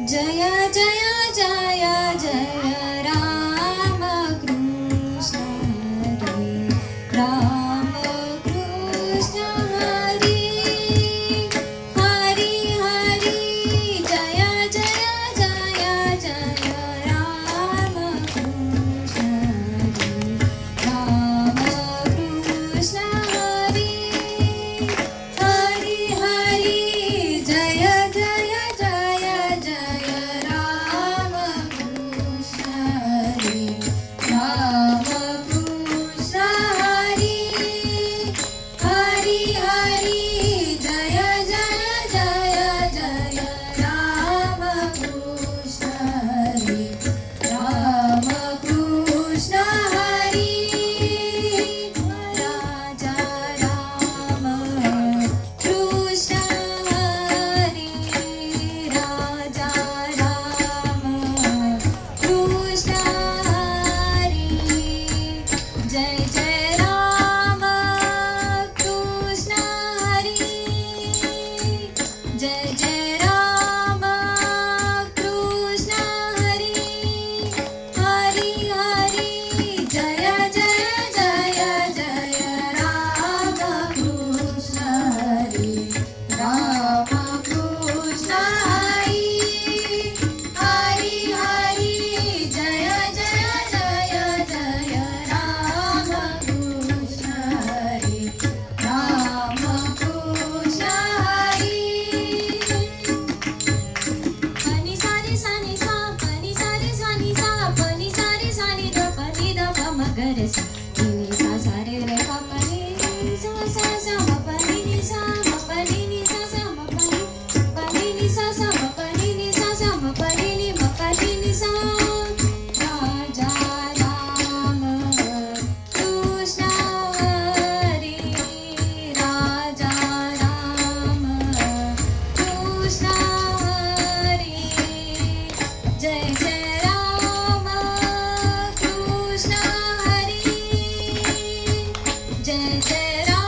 जय जय जय जय राम कृष्ण हरे राम कृष्ण हरे हरि हरि जय जय जय जय राम कृष्ण हरे राम कृष्ण हरे हरि हरि जय जय जय जय राम कृष्ण हरे राम कृष्ण हरे हरि हरि जय जय जय जय राम कृष्ण हरे राम कृष्ण हरे राजा राम कृष्ण हरे राजा राम कृष्ण हरे जय जय राम कृष्ण हरे जय जय राम कृष्ण हरे हरि हरि जय जय जय जय राम कृष्ण हरे राम कृष्ण हरे हरि हरि जय जय जय जय राम कृष्ण हरे राम कृष्ण हरे पनि सारे सानी सा पनि सारे सानी सा पनि सारे सानी द पनि द प म ग रे सा नि सा सा रे रे प म नि सा सा सा म प नि सा म प नि सा सा म प नि सा सा म प नि सा सा म प नि म प नि सा राजा राम कृष्ण हरे राजा राम कृष्ण हरे जय जय राम कृष्ण हरे जय जय राम